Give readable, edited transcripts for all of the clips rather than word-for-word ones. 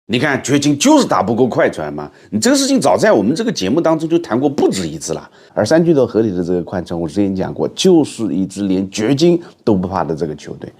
你看掘金就是打不过快船嘛，你这个事情早在我们这个节目当中就谈过不止一次了。而三巨头合体的这个快船，我之前讲过，就是一支连掘金都不怕的这个球队。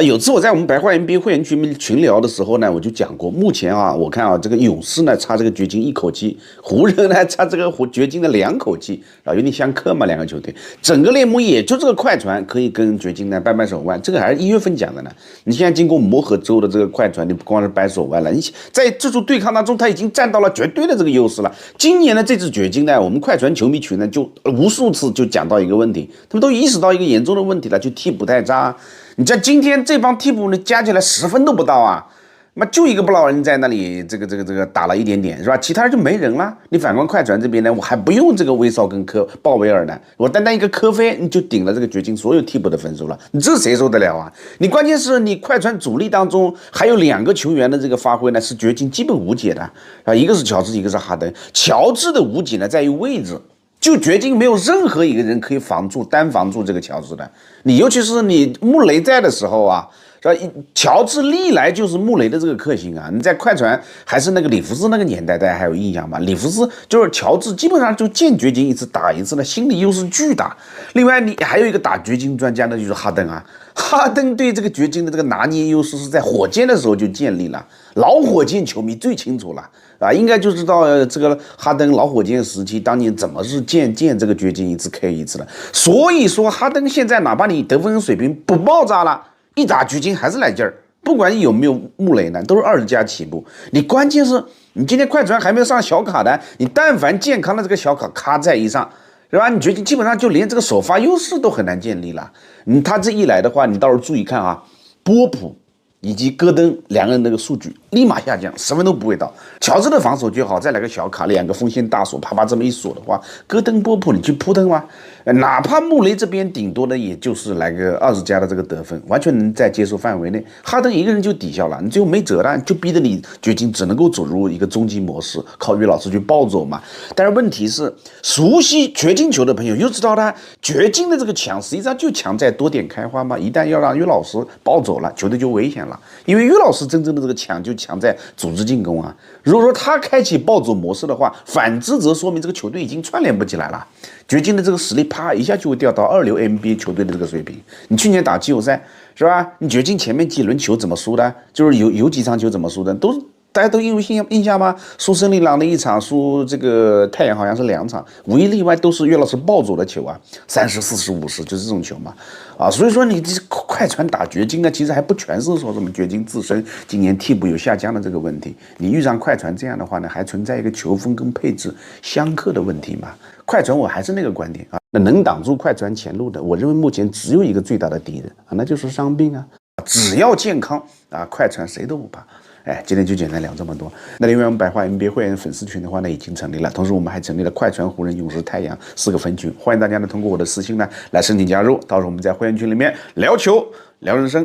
有次我在我们白话 NBA 会员群聊的时候呢，我就讲过，目前我看这个勇士呢差这个掘金一口气，湖人呢差这个掘金的2口气，有点相克嘛，两个球队。整个联盟也就这个快船可以跟掘金呢掰手腕，这个还是1月份讲的呢。你现在经过磨合之后的这个快船，你不光是掰手腕了，你在这组对抗当中，他已经占到了绝对的这个优势了。今年的这支掘金呢，我们快船球迷群呢就无数次就讲到一个问题，他们都意识到一个严重的问题了，就替补太渣。你像今天这帮替补呢，加起来10分都不到啊，就一个布劳恩在那里，这个打了一点点是吧？其他人就没人了。你反观快船这边呢，我还不用这个威少跟鲍威尔呢，我单单一个科菲你就顶了这个掘金所有替补的分数了，你这谁受得了啊？你关键是你快船主力当中还有2个球员的这个发挥呢，是掘金基本无解的啊，一个是乔治，一个是哈登。乔治的无解呢在于位置。就掘金没有任何一个人可以单防住这个乔治的，你尤其是你穆雷在的时候啊，是吧？乔治历来就是穆雷的这个克星啊。你在快船还是那个里弗斯那个年代，大家还有印象吗？里弗斯就是乔治，基本上就见掘金一次打一次的，心理优势巨大。另外，你还有一个打掘金专家呢，就是哈登啊。哈登对这个掘金的这个拿捏优势是在火箭的时候就建立了，老火箭球迷最清楚了啊，应该就知道这个哈登老火箭时期当年怎么是见这个掘金一次 K 一次的。所以说哈登现在哪怕你得分水平不爆炸了，一打掘金还是来劲儿，不管有没有穆雷呢，都是20加起步。你关键是你今天快船还没有上小卡的，你但凡健康的这个小卡咔在一上，是吧？你掘金基本上就连这个首发优势都很难建立了。他这一来的话，你到时候注意看啊，波普以及戈登2个人那个数据立马下降，10分都不会到。乔治的防守就好，再来个小卡，2个锋线大锁，啪这么一锁的话，戈登波普你去扑腾吗？哪怕穆雷这边顶多的也就是来个20加的这个得分，完全能在接受范围内。哈登一个人就抵消了，你最后没辙了，就逼得你掘金只能够走入一个终极模式，靠岳老师去暴走嘛。但是问题是，熟悉掘金球的朋友又知道他掘金的这个强实际上就强在多点开花嘛。一旦要让岳老师暴走了，球队就危险了，因为岳老师真正的这个强就强在组织进攻啊。如果说他开启暴走模式的话，反之则说明这个球队已经串联不起来了。掘金的这个实力啪一下就会掉到2流 NBA 球队的这个水平。你去年打季后赛是吧？你掘金前面几轮球怎么输的？就是有几场球怎么输的，都是大家都有印象吗？输森林狼的1场，输这个太阳好像是2场，无一例外都是岳老师暴走的球啊，30、40、50就是这种球嘛。所以说你这快船打掘金呢，其实还不全是说什么掘金自身今年替补有下降的这个问题。你遇上快船这样的话呢，还存在一个球风跟配置相克的问题嘛。快船我还是那个观点啊，那能挡住快船前路的，我认为目前只有一个最大的敌人啊，那就是伤病啊。只要健康啊，快船谁都不怕。今天就简单聊这么多。那另外我们白话 NBA 会员粉丝群的话呢，已经成立了，同时我们还成立了快船、湖人、勇士、太阳4个分群，欢迎大家呢通过我的私信呢来申请加入，到时候我们在会员群里面聊球聊人生。